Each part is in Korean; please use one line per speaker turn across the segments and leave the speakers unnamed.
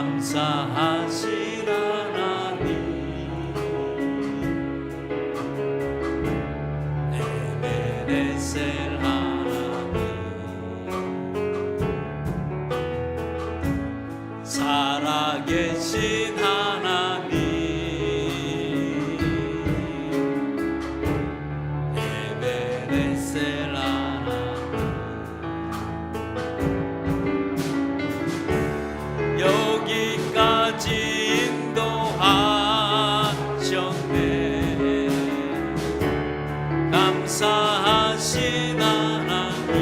감사하신 하나님, 에베네셀 하나님, 살아계신 하나님, 에베네셀 하나님, 여기까지 인도하셨네. 감사하신 하나님,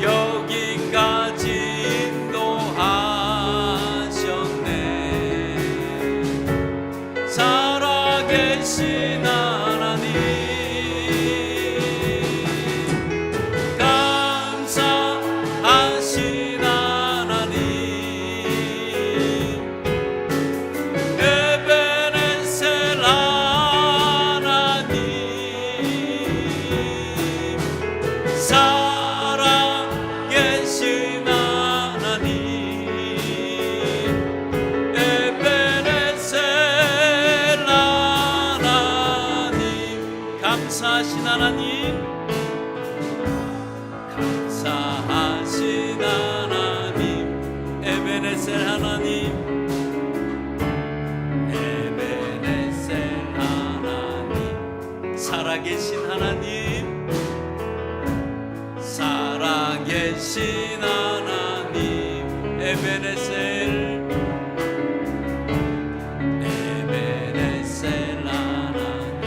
여기까지 인도하셨네. 살아계신 하나님, 감사하신 하나님, 에베네셀 하나님, 살아계신 하나님, 에베네셀 하나님, 감사하신 하나님, 감사하신 하나님, 에베네셀 하나님, 에베네셀 하나님, 살아계신 하나님, 살아계신 하나님, 에베네셀, 에베네셀 하나님,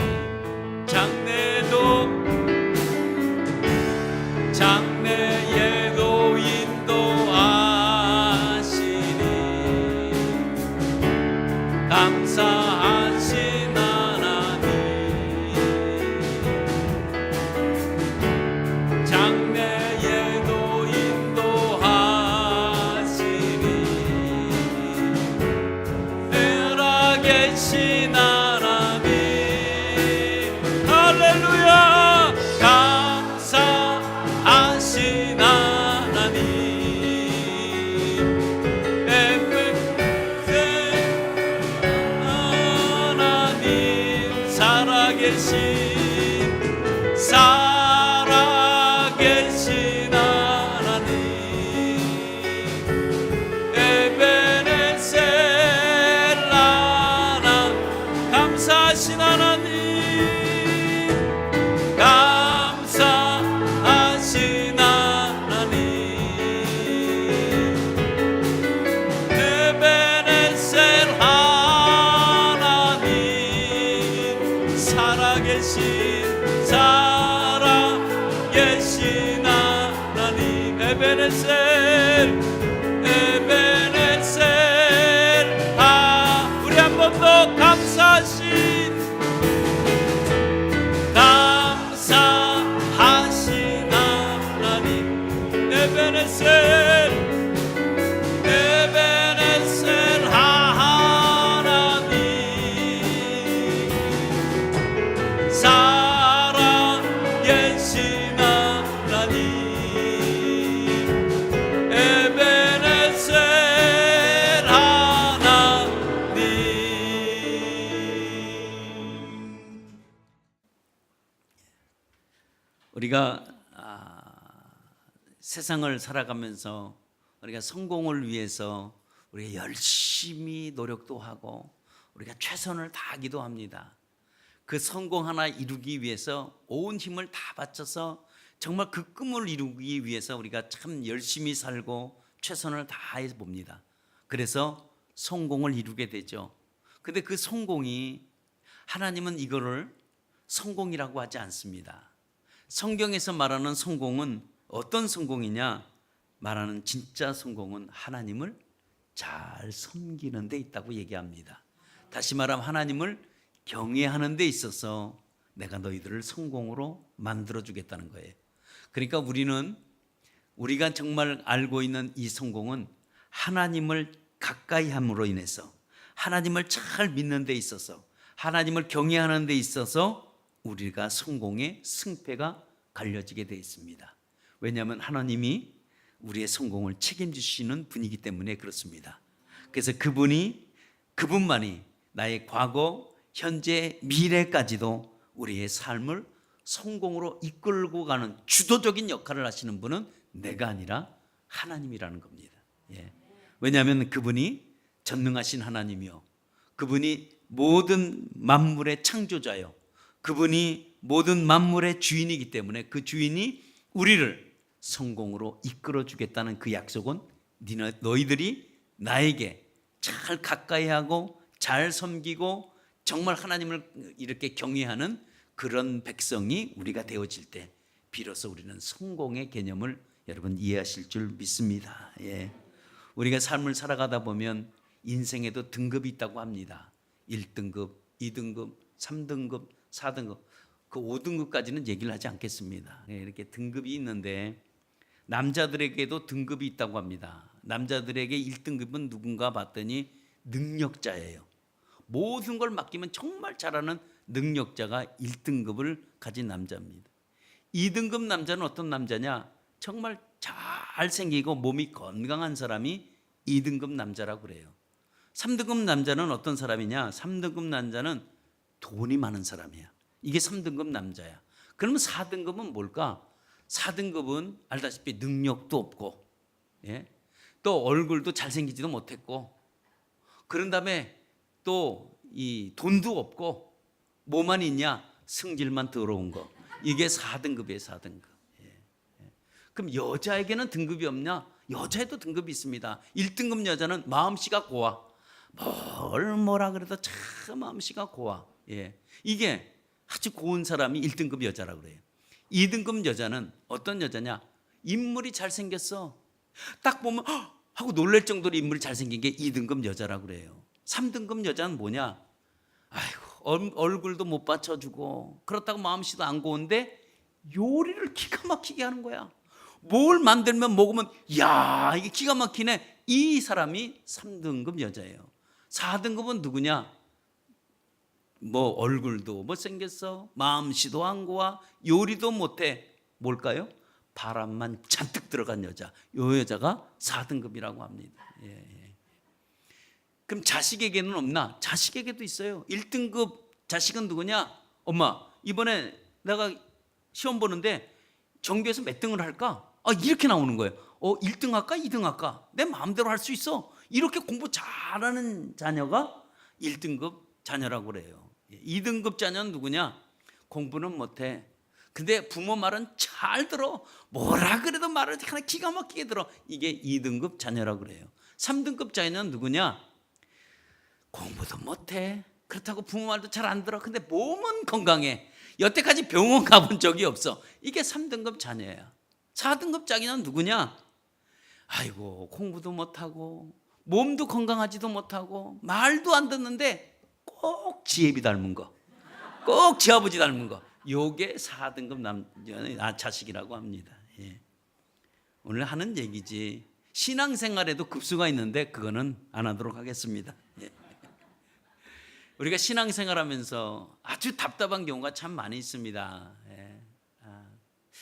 장래에도 인도하시니 감사하신 하나님, 장래에도 인도하시니 살아계신 하나님, 할렐루야, 감사하신 하나님, 에베네셀 하나님, 살아계신 하나님, 에베네셀 하나님, 감사하신 하나님, 감사하신 하나님, 에베네셀 하나님, 살아계신 하나님, 에베네셀, 에베네셀 우리 한 번 더 감사하신 하나님, 에베네셀, 에베네셀 하나님, 살아계신 하나님, 에베네셀 하나님. 우리가 세상을 살아가면서 우리가 성공을 위해서 우리가 열심히 노력도 하고 우리가 최선을 다하기도 합니다. 그 성공 하나 이루기 위해서 온 힘을 다 바쳐서 정말 그 꿈을 이루기 위해서 우리가 참 열심히 살고 최선을 다해 봅니다. 그래서 성공을 이루게 되죠. 근데 그 성공이, 하나님은 이거를 성공이라고 하지 않습니다. 성경에서 말하는 성공은 어떤 성공이냐? 말하는 진짜 성공은 하나님을 잘 섬기는 데 있다고 얘기합니다. 다시 말하면 하나님을 경외하는 데 있어서 내가 너희들을 성공으로 만들어 주겠다는 거예요. 그러니까 우리가 정말 알고 있는 이 성공은 하나님을 가까이 함으로 인해서, 하나님을 잘 믿는 데 있어서, 하나님을 경외하는 데 있어서 우리가 성공의 승패가 갈려지게 되어 있습니다. 왜냐하면 하나님이 우리의 성공을 책임지시는 분이기 때문에 그렇습니다. 그래서 그분만이 나의 과거, 현재, 미래까지도 우리의 삶을 성공으로 이끌고 가는 주도적인 역할을 하시는 분은 내가 아니라 하나님이라는 겁니다. 예. 왜냐하면 그분이 전능하신 하나님이요, 그분이 모든 만물의 창조자요, 그분이 모든 만물의 주인이기 때문에 그 주인이 우리를 성공으로 이끌어 주겠다는 그 약속은 너희들이 나에게 잘 가까이 하고 잘 섬기고 정말 하나님을 이렇게 경외하는 그런 백성이 우리가 되어질 때 비로소 우리는 성공의 개념을 여러분 이해하실 줄 믿습니다. 예. 우리가 삶을 살아가다 보면 인생에도 등급이 있다고 합니다. 1등급, 2등급, 3등급, 4등급, 그 5등급까지는 얘기를 하지 않겠습니다. 이렇게 등급이 있는데 남자들에게도 등급이 있다고 합니다. 남자들에게 1등급은 누군가 봤더니 능력자예요. 모든 걸 맡기면 정말 잘하는 능력자가 1등급을 가진 남자입니다. 2등급 남자는 어떤 남자냐? 정말 잘생기고 몸이 건강한 사람이 2등급 남자라고 그래요. 3등급 남자는 어떤 사람이냐? 3등급 남자는 돈이 많은 사람이야. 이게 3등급 남자야. 그러면 4등급은 뭘까? 4등급은 알다시피 능력도 없고, 예? 또 얼굴도 잘생기지도 못했고, 그런 다음에 또 이 돈도 없고, 뭐만 있냐? 승질만 더러운 거. 이게 4등급이에요, 4등급. 그럼 여자에게는 등급이 없냐? 여자에도 등급이 있습니다. 1등급 여자는 마음씨가 고와. 뭐라 그래도 참 마음씨가 고와. 예. 이게 아주 고운 사람이 1등급 여자라고 그래요. 2등급 여자는 어떤 여자냐? 인물이 잘생겼어. 딱 보면 하고 놀랄 정도로 인물이 잘생긴 게 2등급 여자라고 그래요. 3등급 여자는 뭐냐? 아이고, 얼굴도 못 받쳐주고 그렇다고 마음씨도 안 고운데 요리를 기가 막히게 하는 거야. 뭘 만들면 먹으면 야, 이게 기가 막히네. 이 사람이 3등급 여자예요. 4등급은 누구냐? 뭐 얼굴도 못생겼어, 마음씨도 안 고와, 요리도 못해. 뭘까요? 바람만 잔뜩 들어간 여자. 요 여자가 4등급이라고 합니다. 예. 그럼 자식에게는 없나? 자식에게도 있어요. 1등급 자식은 누구냐? 엄마, 이번에 내가 시험 보는데 전교에서 몇 등을 할까? 이렇게 나오는 거예요. 1등 할까? 2등 할까? 내 마음대로 할 수 있어. 이렇게 공부 잘하는 자녀가 1등급 자녀라고 그래요. 2등급 자녀는 누구냐? 공부는 못해. 근데 부모 말은 잘 들어. 뭐라 그래도 말을 하나 기가 막히게 들어. 이게 2등급 자녀라고 그래요. 3등급 자녀는 누구냐? 공부도 못해. 그렇다고 부모 말도 잘 안 들어. 근데 몸은 건강해. 여태까지 병원 가본 적이 없어. 이게 3등급 자녀야. 4등급 자녀는 누구냐? 아이고, 공부도 못하고 몸도 건강하지도 못하고 말도 안 듣는데 꼭 지혜비 닮은 거, 꼭 지아버지 닮은 거. 요게 4등급 자식이라고 합니다. 예. 오늘 하는 얘기지 신앙생활에도 급수가 있는데 그거는 안 하도록 하겠습니다. 예. 우리가 신앙생활하면서 아주 답답한 경우가 참 많이 있습니다. 예.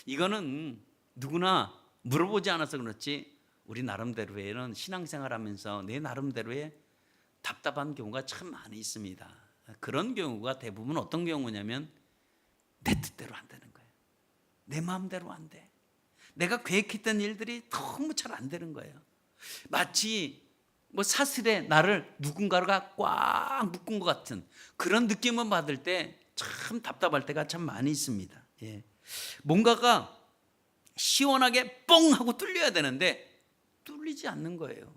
이거는 누구나 물어보지 않아서 그렇지 우리 나름대로에는 신앙생활하면서 내 나름대로의 답답한 경우가 참 많이 있습니다. 그런 경우가 대부분 어떤 경우냐면 내 뜻대로 안 되는 거예요. 내 마음대로 안 돼. 내가 계획했던 일들이 너무 잘 안 되는 거예요. 마치 뭐 사슬에 나를 누군가가 꽉 묶은 것 같은 그런 느낌을 받을 때 참 답답할 때가 참 많이 있습니다. 예. 뭔가가 시원하게 뻥 하고 뚫려야 되는데 뚫리지 않는 거예요.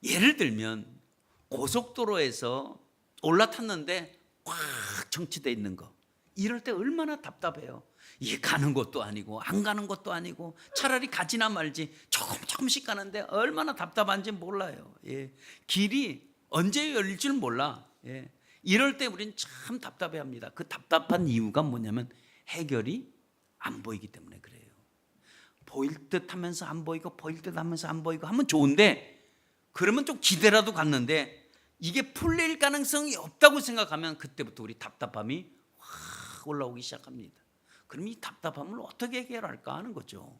예를 들면 고속도로에서 올라탔는데 꽉 정치되어 있는 거, 이럴 때 얼마나 답답해요. 이게 가는 것도 아니고 안 가는 것도 아니고 차라리 가지나 말지 조금씩 가는데 얼마나 답답한지 몰라요. 예. 길이 언제 열릴 줄 몰라. 예. 이럴 때 우리는 참 답답해합니다. 그 답답한 이유가 뭐냐면 해결이 안 보이기 때문에 그래요. 보일 듯 하면서 안 보이고 보일 듯 하면서 안 보이고 하면 좋은데, 그러면 좀 기대라도 갔는데 이게 풀릴 가능성이 없다고 생각하면 그때부터 우리 답답함이 확 올라오기 시작합니다. 그럼 이 답답함을 어떻게 해결할까 하는 거죠.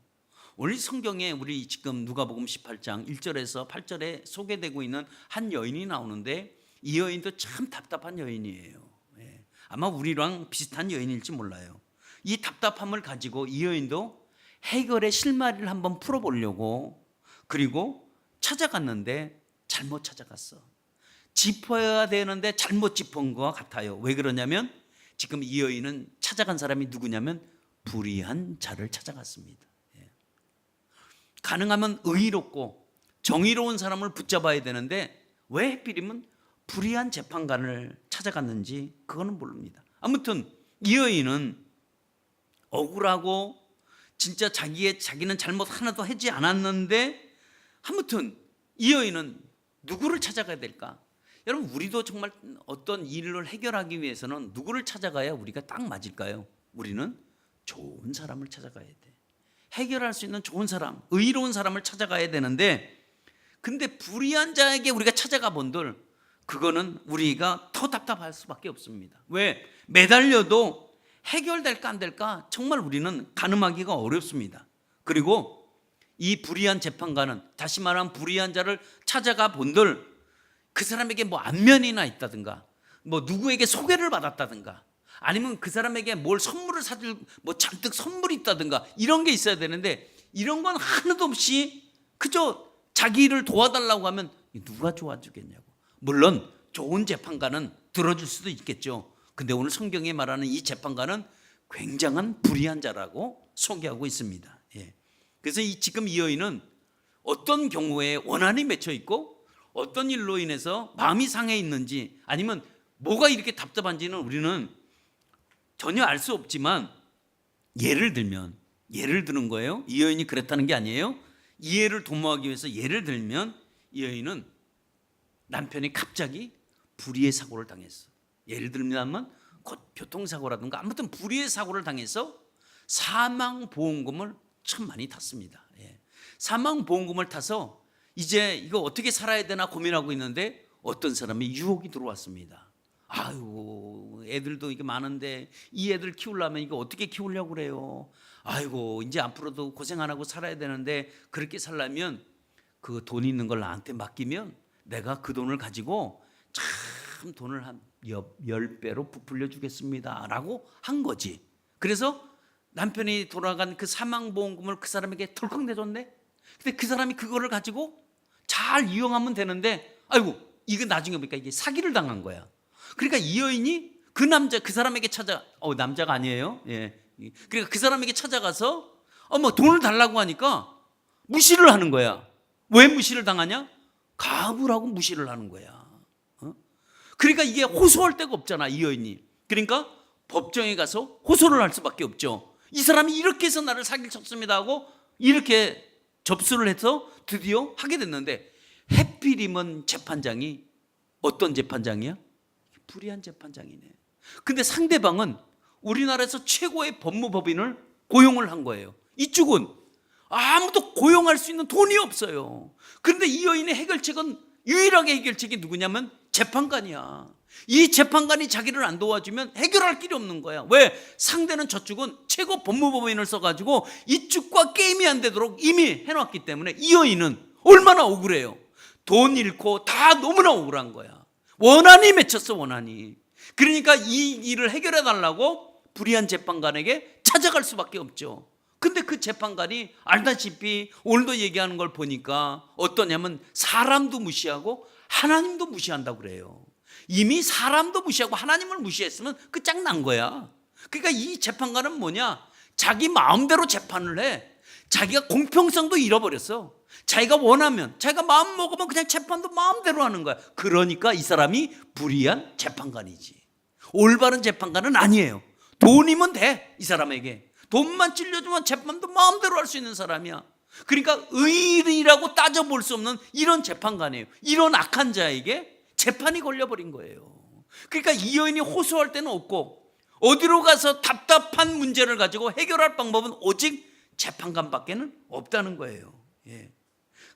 오늘 성경에 우리 지금 누가복음 18장 1절에서 8절에 소개되고 있는 한 여인이 나오는데 이 여인도 참 답답한 여인이에요. 예. 아마 우리랑 비슷한 여인일지 몰라요. 이 답답함을 가지고 이 여인도 해결의 실마리를 한번 풀어보려고 그리고 찾아갔는데 잘못 찾아갔어. 짚어야 되는데 잘못 짚은 것 같아요. 왜 그러냐면 지금 이 여인은 찾아간 사람이 누구냐면 불의한 자를 찾아갔습니다. 가능하면 의롭고 정의로운 사람을 붙잡아야 되는데 왜 하필이면 불의한 재판관을 찾아갔는지 그거는 모릅니다. 아무튼 이 여인은 억울하고 진짜 자기는 잘못 하나도 하지 않았는데 아무튼 이 여인은 누구를 찾아가야 될까? 여러분 우리도 정말 어떤 일을 해결하기 위해서는 누구를 찾아가야 우리가 딱 맞을까요? 우리는 좋은 사람을 찾아가야 돼. 해결할 수 있는 좋은 사람, 의로운 사람을 찾아가야 되는데 근데 불의한 자에게 우리가 찾아가 본들 그거는 우리가 더 답답할 수밖에 없습니다. 왜? 매달려도 해결될까 안 될까 정말 우리는 가늠하기가 어렵습니다. 그리고 이 불의한 재판관은 다시 말하면 불의한 자를 찾아가 본들 그 사람에게 뭐 안면이나 있다든가 뭐 누구에게 소개를 받았다든가 아니면 그 사람에게 뭘 선물을 사줄 뭐 잔뜩 선물이 있다든가 이런 게 있어야 되는데 이런 건 하나도 없이 그저 자기 일을 도와달라고 하면 누가 도와주겠냐고. 물론 좋은 재판관은 들어줄 수도 있겠죠. 근데 오늘 성경에 말하는 이 재판관은 굉장한 불의한 자라고 소개하고 있습니다. 예. 그래서 지금 이 여인은 어떤 경우에 원한이 맺혀 있고 어떤 일로 인해서 마음이 상해 있는지 아니면 뭐가 이렇게 답답한지는 우리는 전혀 알 수 없지만 예를 드는 거예요. 이 여인이 그랬다는 게 아니에요. 이해를 도모하기 위해서 예를 들면 이 여인은 남편이 갑자기 불의의 사고를 당했어. 예를 들면 곧 교통사고라든가 아무튼 불의의 사고를 당해서 사망보험금을 참 많이 탔습니다. 예. 사망보험금을 타서 이제 이거 어떻게 살아야 되나 고민하고 있는데 어떤 사람이 유혹이 들어왔습니다. 아이고 애들도 이게 많은데 이 애들 키우려면 이거 어떻게 키우려고 그래요. 아이고 이제 앞으로도 고생 안 하고 살아야 되는데 그렇게 살려면 그 돈 있는 걸 나한테 맡기면 내가 그 돈을 가지고 참 돈을 한 10배로 부풀려 주겠습니다 라고 한 거지. 그래서 남편이 돌아간 그 사망보험금을 그 사람에게 덜컥 내줬네. 근데 그 사람이 그거를 가지고 잘 이용하면 되는데 아이고 이거 나중에 보니까 이게 사기를 당한 거야. 그러니까 이 여인이 그 사람에게 남자가 아니에요. 예. 그러니까 그 사람에게 찾아가서 뭐 돈을 달라고 하니까 무시를 하는 거야. 왜 무시를 당하냐? 가부라고 무시를 하는 거야. 그러니까 이게 호소할 데가 없잖아, 이 여인이. 그러니까 법정에 가서 호소를 할 수밖에 없죠. 이 사람이 이렇게 해서 나를 사기를 쳤습니다 하고 이렇게 접수를 해서 드디어 하게 됐는데 해필이면 재판장이 어떤 재판장이야? 불의한 재판장이네. 근데 상대방은 우리나라에서 최고의 법무법인을 고용을 한 거예요. 이쪽은 아무도 고용할 수 있는 돈이 없어요. 그런데 이 여인의 해결책은 유일하게 해결책이 누구냐면 재판관이야. 이 재판관이 자기를 안 도와주면 해결할 길이 없는 거야. 왜? 상대는 저쪽은 최고 법무법인을 써가지고 이쪽과 게임이 안 되도록 이미 해놨기 때문에 이 여인은 얼마나 억울해요. 돈 잃고 다 너무나 억울한 거야. 원한이 맺혔어, 원한이. 그러니까 이 일을 해결해 달라고 불의한 재판관에게 찾아갈 수밖에 없죠. 근데 그 재판관이 알다시피 오늘도 얘기하는 걸 보니까 어떠냐면 사람도 무시하고 하나님도 무시한다고 그래요. 이미 사람도 무시하고 하나님을 무시했으면 끝장난 거야. 그러니까 이 재판관은 뭐냐? 자기 마음대로 재판을 해. 자기가 공평성도 잃어버렸어. 자기가 원하면, 자기가 마음 먹으면 그냥 재판도 마음대로 하는 거야. 그러니까 이 사람이 불의한 재판관이지. 올바른 재판관은 아니에요. 돈이면 돼, 이 사람에게. 돈만 찔려주면 재판도 마음대로 할 수 있는 사람이야. 그러니까 의리라고 따져볼 수 없는 이런 재판관이에요. 이런 악한 자에게 재판이 걸려버린 거예요. 그러니까 이 여인이 호소할 데는 없고 어디로 가서 답답한 문제를 가지고 해결할 방법은 오직 재판관밖에는 없다는 거예요. 예.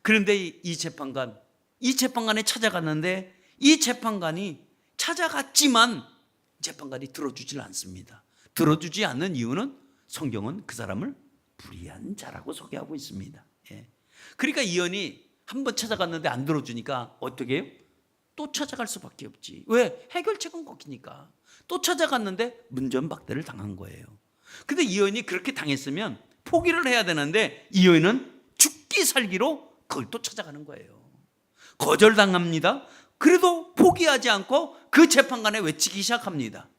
그런데 이 재판관에 찾아갔는데 이 재판관이 찾아갔지만 재판관이 들어주질 않습니다. 들어주지 않는 이유는 성경은 그 사람을 불의한 자라고 소개하고 있습니다. 예. 그러니까 이언이 한 번 찾아갔는데 안 들어주니까 어떻게 해요? 또 찾아갈 수밖에 없지. 왜? 해결책은 거기니까. 또 찾아갔는데 문전박대를 당한 거예요. 근데 이언이 그렇게 당했으면 포기를 해야 되는데 이언은 죽기 살기로 그걸 또 찾아가는 거예요. 거절당합니다. 그래도 포기하지 않고 그 재판관에 외치기 시작합니다.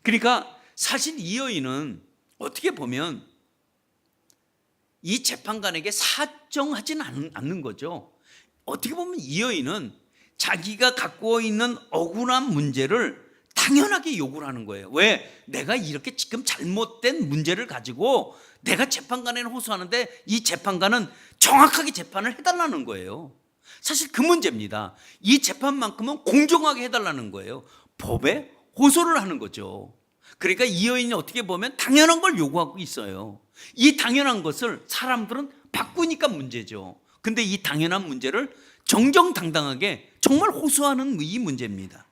그러니까 사실 이 여인은 어떻게 보면 이 재판관에게 사정하지는 않는 거죠. 어떻게 보면 이 여인은 자기가 갖고 있는 억울한 문제를 당연하게 요구를 하는 거예요. 왜? 내가 이렇게 지금 잘못된 문제를 가지고 내가 재판관에 호소하는데 이 재판관은 정확하게 재판을 해달라는 거예요. 사실 그 문제입니다. 이 재판만큼은 공정하게 해달라는 거예요. 법에 호소를 하는 거죠. 그러니까 이 여인이 어떻게 보면 당연한 걸 요구하고 있어요. 이 당연한 것을 사람들은 바꾸니까 문제죠. 근데 이 당연한 문제를 정정당당하게 정말 호소하는 이 문제입니다.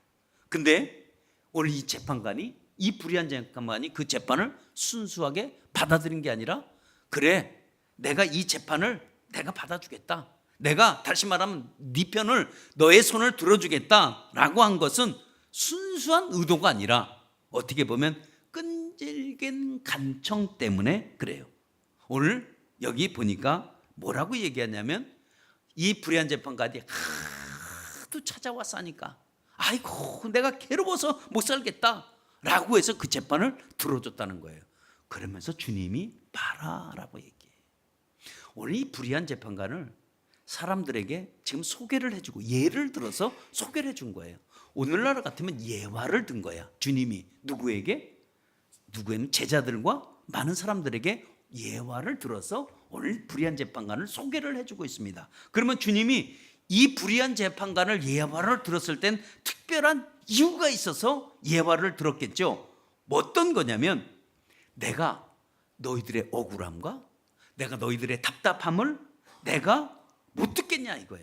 근데 오늘 이 재판관이, 이 불의한 재판관이 그 재판을 순수하게 받아들인 게 아니라, 그래, 내가 이 재판을 내가 받아주겠다, 내가 다시 말하면 네 편을, 너의 손을 들어주겠다라고 한 것은 순수한 의도가 아니라 어떻게 보면 끈질긴 간청 때문에 그래요. 오늘 여기 보니까 뭐라고 얘기하냐면, 이 불의한 재판관이 하도 찾아와서 하니까 아이고 내가 괴로워서 못 살겠다라고 해서 그 재판을 들어줬다는 거예요. 그러면서 주님이 봐라라고 얘기해요. 오늘 이 불의한 재판관을 사람들에게 지금 소개를 해주고 예를 들어서 소개를 해준 거예요. 오늘날 같으면 예화를 든 거야. 주님이 누구에게? 누구에는 제자들과 많은 사람들에게 예화를 들어서 오늘 불의한 재판관을 소개를 해주고 있습니다. 그러면 주님이 이 불의한 재판관을 예화를 들었을 땐 특별한 이유가 있어서 예화를 들었겠죠. 어떤 거냐면, 내가 너희들의 억울함과 내가 너희들의 답답함을 내가 못 듣겠냐 이거야.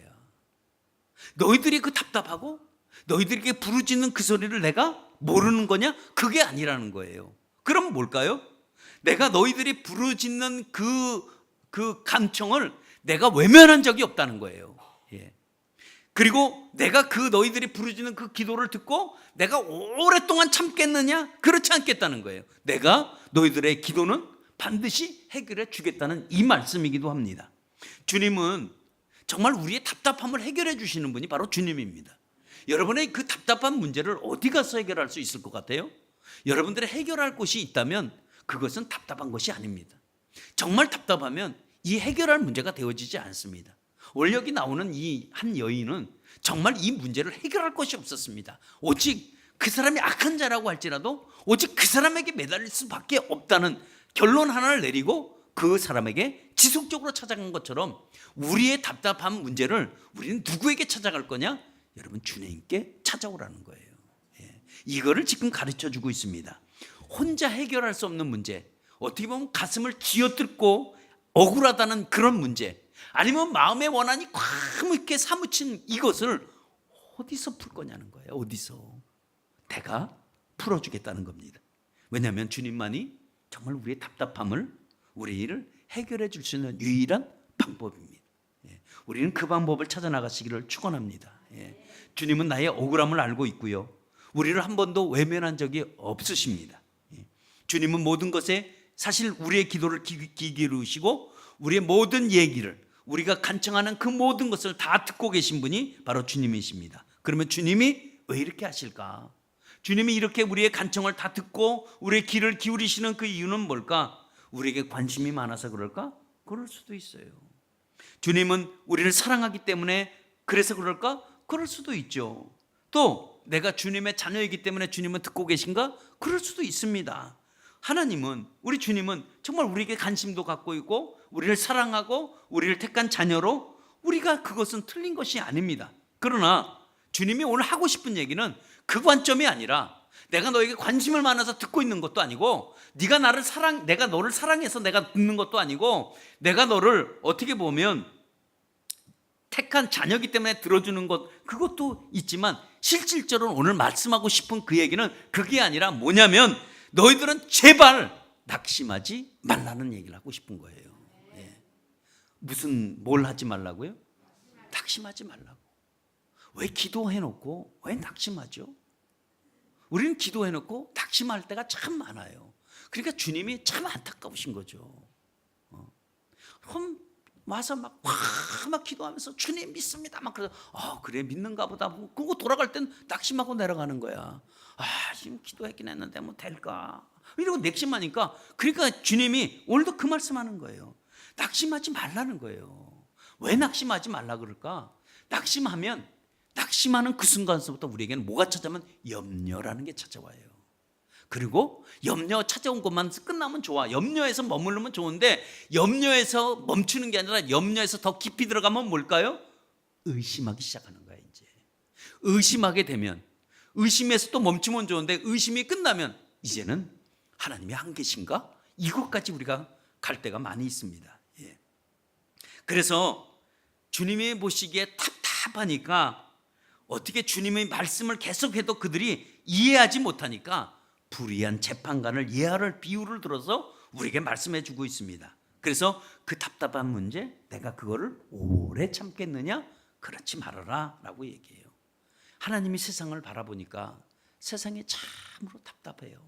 너희들이 그 답답하고 너희들에게 부르짖는 그 소리를 내가 모르는 거냐? 그게 아니라는 거예요. 그럼 뭘까요? 내가 너희들이 부르짖는 그 감청을 내가 외면한 적이 없다는 거예요. 예. 그리고 내가 그 너희들이 부르짖는 그 기도를 듣고 내가 오랫동안 참겠느냐? 그렇지 않겠다는 거예요. 내가 너희들의 기도는 반드시 해결해 주겠다는 이 말씀이기도 합니다. 주님은 정말 우리의 답답함을 해결해 주시는 분이 바로 주님입니다. 여러분의 그 답답한 문제를 어디 가서 해결할 수 있을 것 같아요? 여러분들이 해결할 곳이 있다면 그것은 답답한 것이 아닙니다. 정말 답답하면 이 해결할 문제가 되어지지 않습니다. 오늘 여기 나오는 이 한 여인은 정말 이 문제를 해결할 것이 없었습니다. 오직 그 사람이 악한 자라고 할지라도 오직 그 사람에게 매달릴 수밖에 없다는 결론 하나를 내리고 그 사람에게 지속적으로 찾아간 것처럼 우리의 답답한 문제를 우리는 누구에게 찾아갈 거냐? 여러분, 주님께 찾아오라는 거예요. 예. 이거를 지금 가르쳐주고 있습니다. 혼자 해결할 수 없는 문제, 어떻게 보면 가슴을 쥐어뜯고 억울하다는 그런 문제, 아니면 마음의 원한이 과묵하게 사무친 이것을 어디서 풀 거냐는 거예요. 어디서? 내가 풀어주겠다는 겁니다. 왜냐하면 주님만이 정말 우리의 답답함을, 우리를 해결해 줄 수 있는 유일한 방법입니다. 예. 우리는 그 방법을 찾아나가시기를 축원합니다. 예. 주님은 나의 억울함을 알고 있고요, 우리를 한 번도 외면한 적이 없으십니다. 예. 주님은 모든 것에 사실 우리의 기도를 기울이시고 우리의 모든 얘기를, 우리가 간청하는 그 모든 것을 다 듣고 계신 분이 바로 주님이십니다. 그러면 주님이 왜 이렇게 하실까? 주님이 이렇게 우리의 간청을 다 듣고 우리의 귀를 기울이시는 그 이유는 뭘까? 우리에게 관심이 많아서 그럴까? 그럴 수도 있어요. 주님은 우리를 사랑하기 때문에 그래서 그럴까? 그럴 수도 있죠. 또 내가 주님의 자녀이기 때문에 주님은 듣고 계신가? 그럴 수도 있습니다. 하나님은, 우리 주님은 정말 우리에게 관심도 갖고 있고 우리를 사랑하고 우리를 택한 자녀로, 우리가 그것은 틀린 것이 아닙니다. 그러나 주님이 오늘 하고 싶은 얘기는 그 관점이 아니라 내가 너에게 관심을 많아서 듣고 있는 것도 아니고, 내가 너를 사랑해서 내가 듣는 것도 아니고, 내가 너를 어떻게 보면 택한 자녀이기 때문에 들어주는 것, 그것도 있지만 실질적으로 오늘 말씀하고 싶은 그 얘기는 그게 아니라 뭐냐면, 너희들은 제발 낙심하지 말라는 얘기를 하고 싶은 거예요. 예. 뭘 하지 말라고요? 낙심하지 말라고. 왜 기도해놓고 왜 낙심하죠? 우리는 기도해놓고 낙심할 때가 참 많아요. 그러니까 주님이 참 안타까우신 거죠. 와서 막 기도하면서 주님 믿습니다. 막 그래서 그래 믿는가 보다. 그거 돌아갈 땐 낙심하고 내려가는 거야. 지금 기도했긴 했는데 뭐 될까? 이러고 낙심하니까 그러니까 주님이 오늘도 그 말씀하는 거예요. 낙심하지 말라는 거예요. 왜 낙심하지 말라 그럴까? 낙심하는 그 순간서부터 우리에게는 뭐가 찾아오면 염려라는 게 찾아와요. 그리고 염려 찾아온 것만 끝나면 좋아. 염려에서 머무르면 좋은데 염려에서 멈추는 게 아니라 염려에서 더 깊이 들어가면 뭘까요? 의심하기 시작하는 거야. 이제 의심하게 되면 의심에서 또 멈추면 좋은데 의심이 끝나면 이제는 하나님이 안 계신가? 이것까지 우리가 갈 때가 많이 있습니다. 예. 그래서 주님이 보시기에 답답하니까 어떻게 주님의 말씀을 계속해도 그들이 이해하지 못하니까 불의한 재판관을 예하를 비유를 들어서 우리에게 말씀해 주고 있습니다. 그래서 그 답답한 문제 내가 그거를 오래 참겠느냐? 그렇지 말아라 라고 얘기해요. 하나님이 세상을 바라보니까 세상이 참으로 답답해요.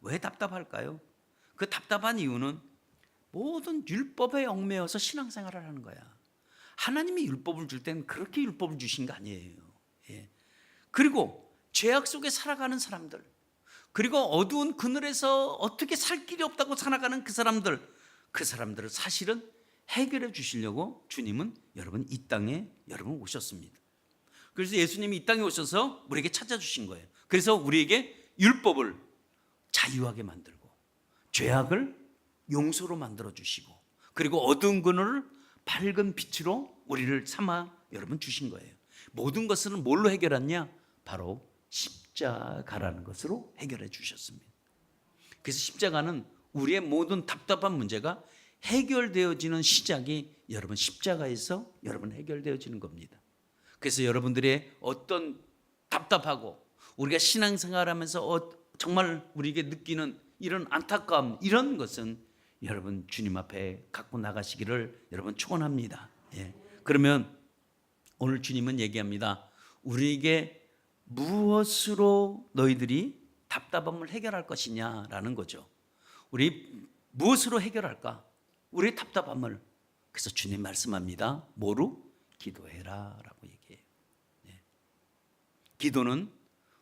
왜 답답할까요? 그 답답한 이유는 모든 율법에 얽매여서 신앙생활을 하는 거야. 하나님이 율법을 줄 때는 그렇게 율법을 주신 거 아니에요. 예. 그리고 죄악 속에 살아가는 사람들, 그리고 어두운 그늘에서 어떻게 살 길이 없다고 살아가는 그 사람들을 사실은 해결해 주시려고 주님은 여러분 이 땅에 여러분 오셨습니다. 그래서 예수님이 이 땅에 오셔서 우리에게 찾아주신 거예요. 그래서 우리에게 율법을 자유하게 만들고 죄악을 용서로 만들어 주시고 그리고 어두운 그늘을 밝은 빛으로 우리를 삼아 여러분 주신 거예요. 모든 것은 뭘로 해결했냐? 바로 십자가라는 것으로 해결해 주셨습니다. 그래서 십자가는 우리의 모든 답답한 문제가 해결되어지는 시작이 여러분 십자가에서 여러분 해결되어지는 겁니다. 그래서 여러분들의 어떤 답답하고 우리가 신앙생활하면서 정말 우리에게 느끼는 이런 안타까움 이런 것은 여러분 주님 앞에 갖고 나가시기를 여러분 축원합니다. 예. 그러면 오늘 주님은 얘기합니다. 우리에게 무엇으로 너희들이 답답함을 해결할 것이냐라는 거죠. 우리 무엇으로 해결할까? 우리의 답답함을. 그래서 주님 말씀합니다. 뭐로? 기도해라 라고 얘기해요. 네. 기도는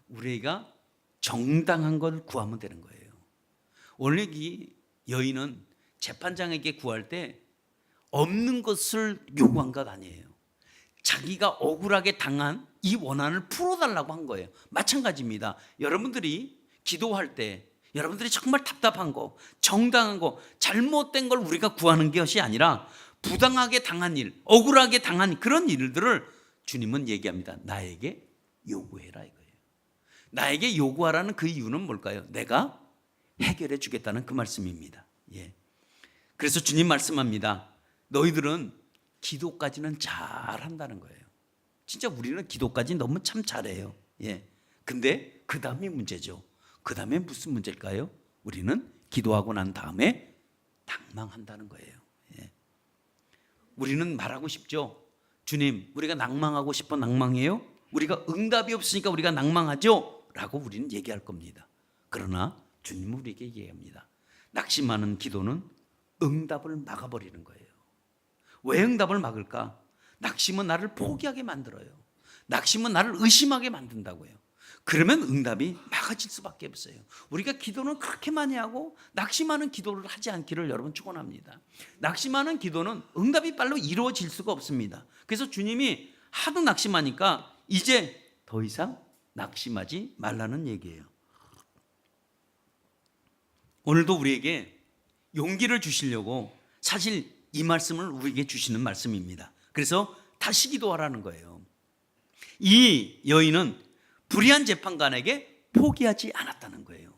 우리가 정당한 걸 구하면 되는 거예요. 원래 이 여인은 재판장에게 구할 때 없는 것을 요구한 것 아니에요. 자기가 억울하게 당한 이 원한을 풀어달라고 한 거예요. 마찬가지입니다. 여러분들이 기도할 때 여러분들이 정말 답답한 거, 정당한 거, 잘못된 걸 우리가 구하는 것이 아니라 부당하게 당한 일, 억울하게 당한 그런 일들을 주님은 얘기합니다. 나에게 요구해라 이거예요. 나에게 요구하라는 그 이유는 뭘까요? 내가 해결해 주겠다는 그 말씀입니다. 예. 그래서 주님 말씀합니다. 너희들은 기도까지는 잘한다는 거예요. 진짜 우리는 기도까지 너무 참 잘해요. 예. 근데 그 다음이 문제죠. 그 다음에 무슨 문제일까요? 우리는 기도하고 난 다음에 낭망한다는 거예요. 예. 우리는 말하고 싶죠. 주님, 우리가 낭망하고 싶어 낭망해요? 우리가 응답이 없으니까 우리가 낭망하죠? 라고 우리는 얘기할 겁니다. 그러나 주님은 우리에게 얘기합니다. 낙심하는 기도는 응답을 막아버리는 거예요. 왜 응답을 막을까? 낙심은 나를 포기하게 만들어요. 낙심은 나를 의심하게 만든다고요. 그러면 응답이 막아질 수밖에 없어요. 우리가 기도는 그렇게 많이 하고 낙심하는 기도를 하지 않기를 여러분 축원합니다. 낙심하는 기도는 응답이 빨리 이루어질 수가 없습니다. 그래서 주님이 하도 낙심하니까 이제 더 이상 낙심하지 말라는 얘기예요. 오늘도 우리에게 용기를 주시려고 사실 이 말씀을 우리에게 주시는 말씀입니다. 그래서 다시 기도하라는 거예요. 이 여인은 불의한 재판관에게 포기하지 않았다는 거예요.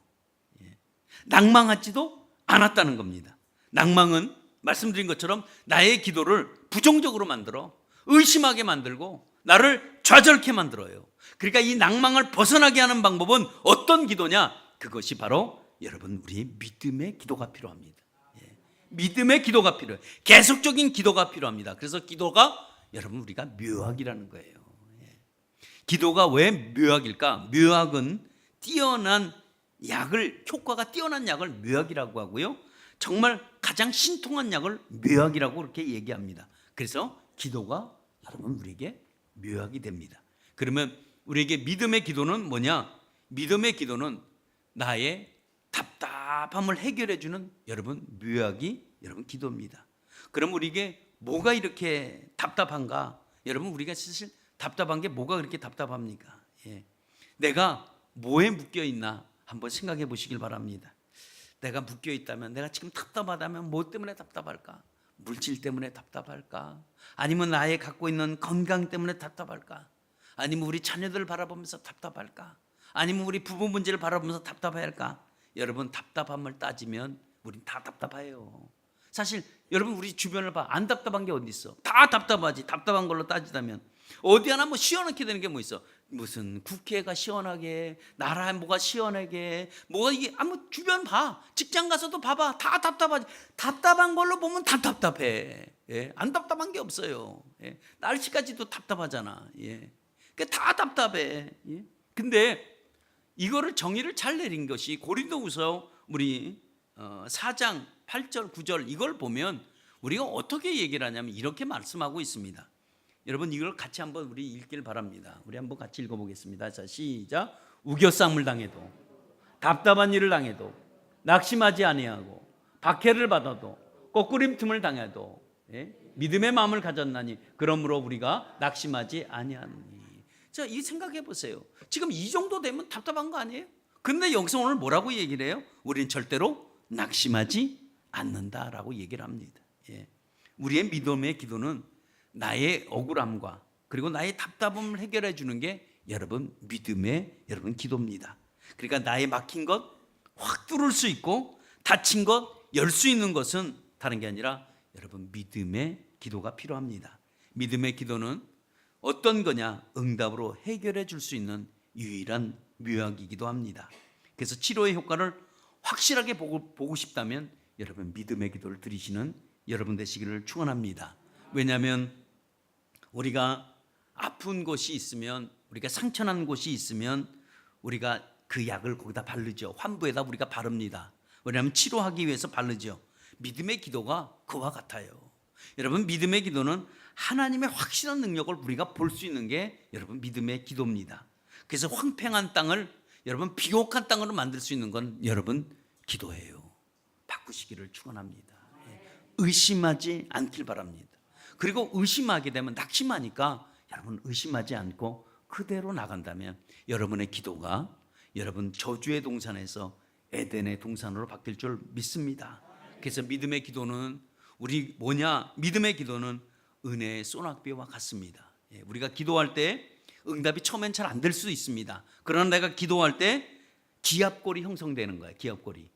낭망하지도 않았다는 겁니다. 낭망은 말씀드린 것처럼 나의 기도를 부정적으로 만들어 의심하게 만들고 나를 좌절케 만들어요. 그러니까 이 낭망을 벗어나게 하는 방법은 어떤 기도냐? 그것이 바로 여러분 우리의 믿음의 기도가 필요합니다. 예. 믿음의 기도가 필요해요. 계속적인 기도가 필요합니다. 그래서 기도가 여러분 우리가 묘약이라는 거예요. 예. 기도가 왜 묘약일까? 묘약은 뛰어난 약을, 효과가 뛰어난 약을 묘약이라고 하고요, 정말 가장 신통한 약을 묘약이라고 그렇게 얘기합니다. 그래서 기도가 여러분 우리에게 묘약이 됩니다. 그러면 우리에게 믿음의 기도는 뭐냐? 믿음의 기도는 나의 답답함을 해결해 주는 여러분 묘약이 여러분 기도입니다. 그럼 우리에게 뭐가 이렇게 답답한가? 여러분 우리가 사실 답답한 게 뭐가 그렇게 답답합니까? 예. 내가 뭐에 묶여 있나 한번 생각해 보시길 바랍니다. 내가 묶여 있다면, 내가 지금 답답하다면 뭐 때문에 답답할까? 물질 때문에 답답할까? 아니면 나의 갖고 있는 건강 때문에 답답할까? 아니면 우리 자녀들을 바라보면서 답답할까? 아니면 우리 부부 문제를 바라보면서 답답할까? 여러분 답답함을 따지면 우린 다 답답해요. 사실 여러분 우리 주변을 봐. 안 답답한 게 어디 있어? 다 답답하지. 답답한 걸로 따지자면 어디 하나 뭐 시원하게 되는 게 뭐 있어? 무슨 국회가 시원하게, 나라에 뭐가 시원하게, 뭐가 이게 아무 주변 봐. 직장 가서도 봐봐. 다 답답하지. 답답한 걸로 보면 다 답답해. 예? 안 답답한 게 없어요. 예? 날씨까지도 답답하잖아. 예? 그러니까 다 답답해. 예? 근데 이거를 정의를 잘 내린 것이 고린도후서 우리 4장 8절 9절 이걸 보면 우리가 어떻게 얘기를 하냐면 이렇게 말씀하고 있습니다. 여러분 이걸 같이 한번 우리 읽길 바랍니다. 우리 한번 같이 읽어보겠습니다. 자, 시작. 우겨쌈을 당해도, 답답한 일을 당해도, 낙심하지 아니하고, 박해를 받아도, 꼬꾸림 틈을 당해도, 예? 믿음의 마음을 가졌나니 그러므로 우리가 낙심하지 아니하니. 자, 이 생각해 보세요. 지금 이 정도 되면 답답한 거 아니에요? 근데 여기서 오늘 뭐라고 얘기를 해요? 우리는 절대로 낙심하지 않는다라고 얘기를 합니다. 예. 우리의 믿음의 기도는 나의 억울함과 그리고 나의 답답함을 해결해 주는 게 여러분 믿음의 여러분 기도입니다. 그러니까 나의 막힌 것 확 뚫을 수 있고 닫힌 것 열 수 있는 것은 다른 게 아니라 여러분 믿음의 기도가 필요합니다. 믿음의 기도는 어떤 거냐? 응답으로 해결해 줄 수 있는 유일한 묘약이기도 합니다. 그래서 치료의 효과를 확실하게 보고 싶다면 여러분 믿음의 기도를 드리시는 여러분 되시기를 축원합니다. 왜냐하면 우리가 아픈 곳이 있으면, 우리가 상처난 곳이 있으면 우리가 그 약을 거기다 바르죠. 환부에다 우리가 바릅니다. 왜냐하면 치료하기 위해서 바르죠. 믿음의 기도가 그와 같아요. 여러분 믿음의 기도는 하나님의 확실한 능력을 우리가 볼 수 있는 게 여러분 믿음의 기도입니다. 그래서 황폐한 땅을 여러분 비옥한 땅으로 만들 수 있는 건 여러분 기도예요. 바꾸시기를 축원합니다. 의심하지 않길 바랍니다. 그리고 의심하게 되면 낙심하니까 여러분 의심하지 않고 그대로 나간다면 여러분의 기도가 여러분 저주의 동산에서 에덴의 동산으로 바뀔 줄 믿습니다. 그래서 믿음의 기도는 우리 뭐냐? 믿음의 기도는 은혜의 소낙비와 같습니다. 우리가 기도할 때 응답이 처음엔 잘 안 될 수 있습니다. 그러나 내가 기도할 때 기압골이 형성되는 거예요. 기압골이.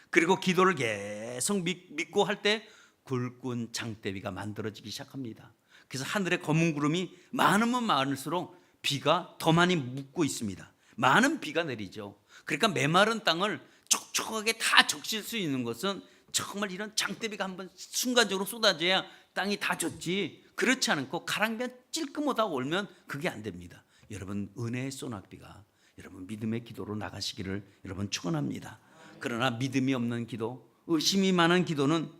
그리고 기도를 계속 믿고 할 때 굵은 장대비가 만들어지기 시작합니다. 그래서 하늘에 검은 구름이 많으면 많을수록 비가 더 많이 묻고 있습니다. 많은 비가 내리죠. 그러니까 메마른 땅을 촉촉하게 다 적실 수 있는 것은 정말 이런 장대비가 한번 순간적으로 쏟아져야 땅이 다 젖지, 그렇지 않고 가랑비가 찔끔하다 올면 그게 안 됩니다. 여러분 은혜의 소낙비가 여러분 믿음의 기도로 나가시기를 여러분 축원합니다. 그러나 믿음이 없는 기도, 의심이 많은 기도는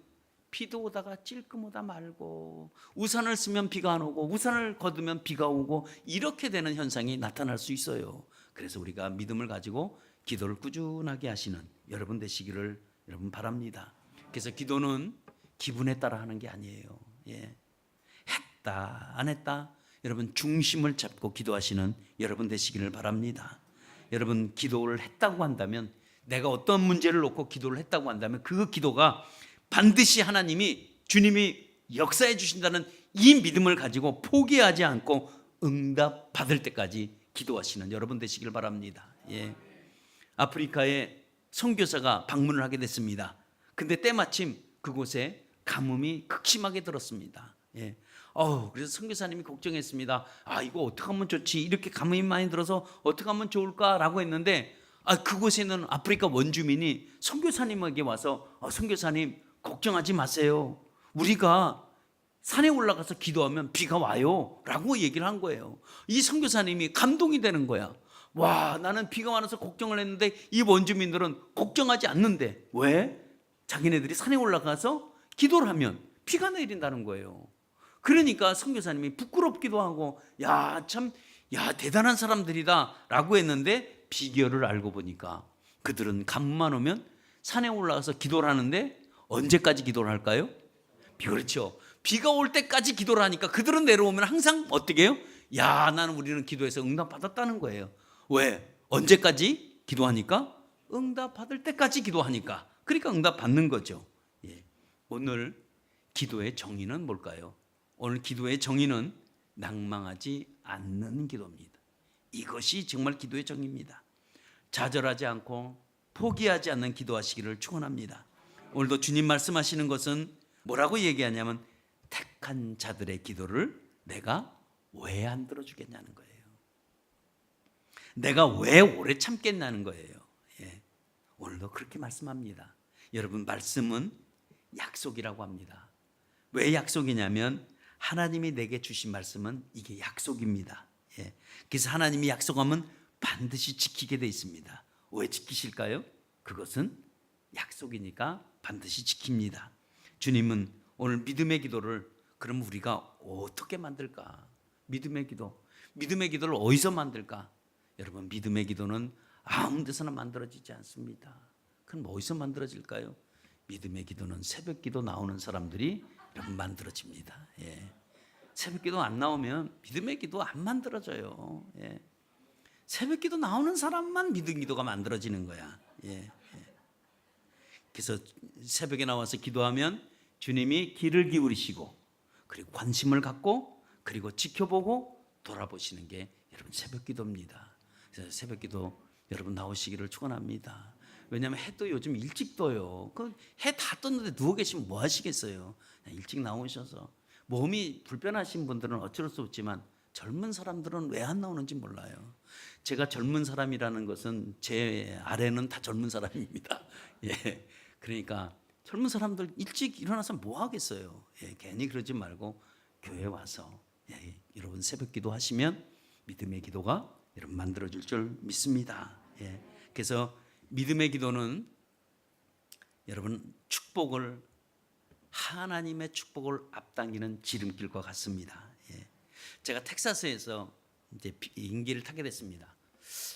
비도 오다가 찔끔오다 말고, 우산을 쓰면 비가 안 오고 우산을 걷으면 비가 오고, 이렇게 되는 현상이 나타날 수 있어요. 그래서 우리가 믿음을 가지고 기도를 꾸준하게 하시는 여러분 되시기를 여러분 바랍니다. 그래서 기도는 기분에 따라 하는 게 아니에요. 했다 안 했다 여러분 중심을 잡고 기도하시는 여러분 되시기를 바랍니다. 여러분 기도를 했다고 한다면, 내가 어떤 문제를 놓고 기도를 했다고 한다면 그 기도가 반드시 하나님이, 주님이 역사해 주신다는 이 믿음을 가지고 포기하지 않고 응답 받을 때까지 기도하시는 여러분 되시길 바랍니다. 아프리카에 선교사가 방문을 하게 됐습니다. 근데 때마침 그곳에 가뭄이 극심하게 들었습니다. 그래서 선교사님이 걱정했습니다. 이거 어떻게 하면 좋지? 이렇게 가뭄이 많이 들어서 어떻게 하면 좋을까라고 했는데, 그곳에는 아프리카 원주민이 선교사님에게 와서 선교사님 걱정하지 마세요. 우리가 산에 올라가서 기도하면 비가 와요 라고 얘기를 한 거예요. 이 선교사님이 감동이 되는 거야. 와, 나는 비가 와서 걱정을 했는데 이 원주민들은 걱정하지 않는데 왜? 자기네들이 산에 올라가서 기도를 하면 비가 내린다는 거예요. 그러니까 선교사님이 부끄럽기도 하고 대단한 사람들이다 라고 했는데 비결을 알고 보니까 그들은 가뭄만 오면 산에 올라가서 기도를 하는데 언제까지 기도를 할까요? 그렇죠. 비가 올 때까지 기도를 하니까 그들은 내려오면 항상 어떻게 해요? 우리는 기도해서 응답 받았다는 거예요. 왜? 언제까지 기도하니까? 응답 받을 때까지 기도하니까. 그러니까 응답 받는 거죠. 오늘 기도의 정의는 뭘까요? 오늘 기도의 정의는 낭망하지 않는 기도입니다. 이것이 정말 기도의 정의입니다. 좌절하지 않고 포기하지 않는 기도하시기를 축원합니다. 오늘도 주님 말씀하시는 것은 뭐라고 얘기하냐면 택한 자들의 기도를 내가 왜 안 들어주겠냐는 거예요. 내가 왜 오래 참겠냐는 거예요. 오늘도 그렇게 말씀합니다. 여러분, 말씀은 약속이라고 합니다. 왜 약속이냐면 하나님이 내게 주신 말씀은 이게 약속입니다. 그래서 하나님이 약속하면 반드시 지키게 돼 있습니다. 왜 지키실까요? 그것은 약속이니까 반드시 지킵니다. 주님은 오늘 믿음의 기도를 그럼 우리가 어떻게 만들까? 믿음의 기도를 어디서 만들까? 여러분, 믿음의 기도는 아무 데서나 만들어지지 않습니다. 그럼 어디서 만들어질까요? 믿음의 기도는 새벽 기도 나오는 사람들이 여러분 만들어집니다. 새벽 기도 안 나오면 믿음의 기도 안 만들어져요. 새벽 기도 나오는 사람만 믿음 기도가 만들어지는 거야. 그래서 새벽에 나와서 기도하면 주님이 귀를 기울이시고 그리고 관심을 갖고 그리고 지켜보고 돌아보시는 게 여러분 새벽 기도입니다. 그래서 새벽 기도 여러분 나오시기를 축원합니다. 왜냐하면 해도 요즘 일찍 떠요. 그 해 다 떴는데 누워 계시면 뭐 하시겠어요? 일찍 나오셔서. 몸이 불편하신 분들은 어쩔 수 없지만 젊은 사람들은 왜 안 나오는지 몰라요. 제가 젊은 사람이라는 것은 제 아래는 다 젊은 사람입니다. 그러니까 젊은 사람들 일찍 일어나서 뭐 하겠어요? 괜히 그러지 말고 교회 와서 여러분 새벽 기도 하시면 믿음의 기도가 여러분 만들어질 줄 믿습니다. 그래서 믿음의 기도는 여러분 하나님의 축복을 앞당기는 지름길과 같습니다. 제가 텍사스에서 이제 비행기를 타게 됐습니다.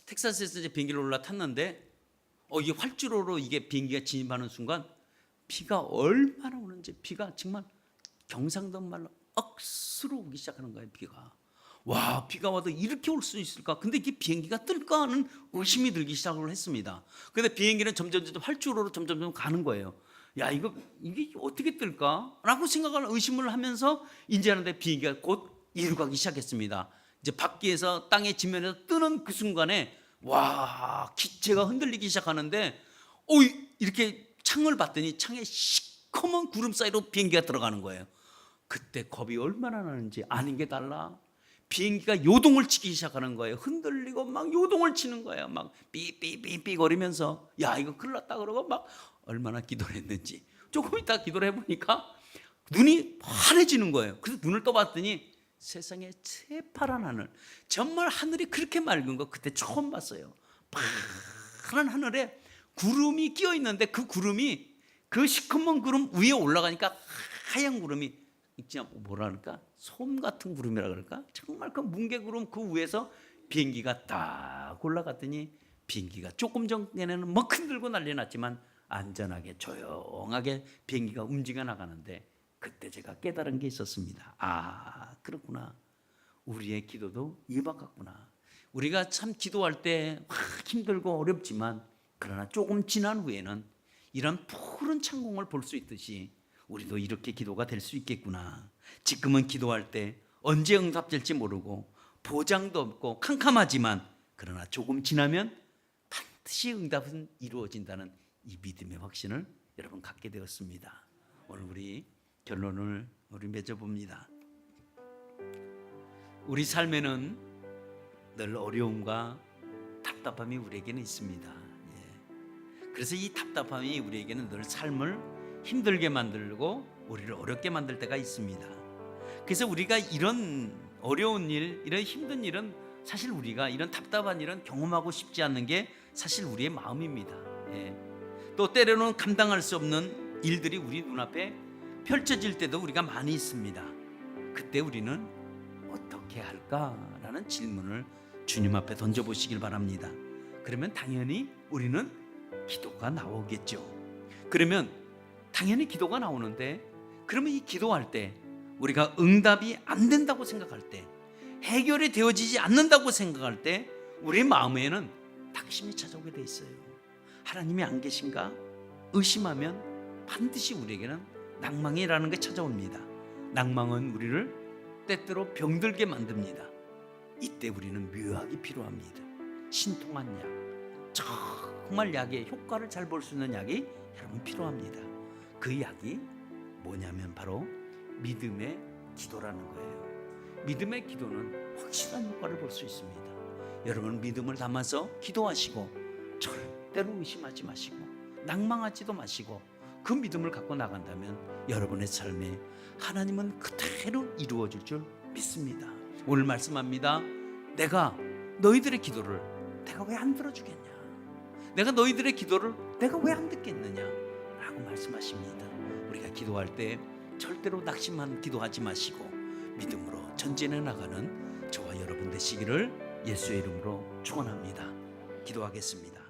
텍사스에서 이제 비행기를 올라탔는데 이게 활주로로 이게 비행기가 진입하는 순간 비가 얼마나 오는지 비가 정말 경상도 말로 억수로 오기 시작하는 거예요. 비가 와도 이렇게 올 수 있을까? 근데 이게 비행기가 뜰까 하는 의심이 들기 시작을 했습니다. 근데 비행기는 점점 활주로로 점점 가는 거예요. 이게 어떻게 뜰까? 라고 의심을 하면서 인지하는데 비행기가 곧 이리로 가기 시작했습니다. 이제 바퀴에서 땅의 지면에서 뜨는 그 순간에 기체가 흔들리기 시작하는데 이렇게 창을 봤더니 창에 시커먼 구름 사이로 비행기가 들어가는 거예요. 그때 겁이 얼마나 나는지 아는 게 달라. 비행기가 요동을 치기 시작하는 거예요. 흔들리고 막 요동을 치는 거예요. 막 삐삐삐삐 거리면서 이거 큰일 났다 그러고 막 얼마나 기도를 했는지. 조금 있다 기도를 해보니까 눈이 환해지는 거예요. 그래서 눈을 떠봤더니 세상에 새파란 하늘, 정말 하늘이 그렇게 맑은 거 그때 처음 봤어요. 파란 하늘에 구름이 끼어 있는데 그 구름이 그 시커먼 구름 위에 올라가니까 하얀 구름이 진짜 뭐랄까 솜 같은 구름이라 그럴까 정말 그 뭉게구름 그 위에서 비행기가 딱 올라갔더니 비행기가 조금 전에는 막 흔들고 난리 났지만 안전하게 조용하게 비행기가 움직여 나가는데 그때 제가 깨달은 게 있었습니다. 그렇구나. 우리의 기도도 이와 같구나. 우리가 참 기도할 때 힘들고 어렵지만 그러나 조금 지난 후에는 이런 푸른 창공을 볼 수 있듯이 우리도 이렇게 기도가 될 수 있겠구나. 지금은 기도할 때 언제 응답될지 모르고 보장도 없고 캄캄하지만 그러나 조금 지나면 반드시 응답은 이루어진다는 이 믿음의 확신을 여러분 갖게 되었습니다. 오늘 우리 결론을 맺어봅니다. 우리 삶에는 늘 어려움과 답답함이 우리에게는 있습니다. 그래서 이 답답함이 우리에게는 늘 삶을 힘들게 만들고 우리를 어렵게 만들 때가 있습니다. 그래서 우리가 이런 어려운 일, 이런 힘든 일은 사실 우리가 이런 답답한 일은 경험하고 싶지 않는 게 사실 우리의 마음입니다. 예. 또 때로는 감당할 수 없는 일들이 우리 눈앞에 펼쳐질 때도 우리가 많이 있습니다. 그때 우리는 어떻게 할까라는 질문을 주님 앞에 던져보시길 바랍니다. 그러면 당연히 우리는 기도가 나오겠죠. 그러면 당연히 기도가 나오는데, 그러면 이 기도할 때 우리가 응답이 안 된다고 생각할 때, 해결이 되어지지 않는다고 생각할 때 우리 마음에는 낙심이 찾아오게 돼 있어요. 하나님이 안 계신가 의심하면 반드시 우리에게는 낭망이라는 게 찾아옵니다. 낭망은 우리를 때때로 병들게 만듭니다. 이때 우리는 묘약이 필요합니다. 신통한 약, 정말 약의 효과를 잘 볼 수 있는 약이 여러분 필요합니다. 그 약이 뭐냐면 바로 믿음의 기도라는 거예요. 믿음의 기도는 확실한 효과를 볼 수 있습니다. 여러분 믿음을 담아서 기도하시고 절대로 의심하지 마시고 낭망하지도 마시고 그 믿음을 갖고 나간다면 여러분의 삶에 하나님은 그대로 이루어질 줄 믿습니다. 오늘 말씀합니다. 내가 너희들의 기도를 내가 왜 안 들어주겠냐? 내가 너희들의 기도를 내가 왜 안 듣겠느냐? 라고 말씀하십니다. 우리가 기도할 때 절대로 낙심한 기도하지 마시고 믿음으로 전진해 나가는 저와 여러분 되시기를 예수의 이름으로 축원합니다. 기도하겠습니다.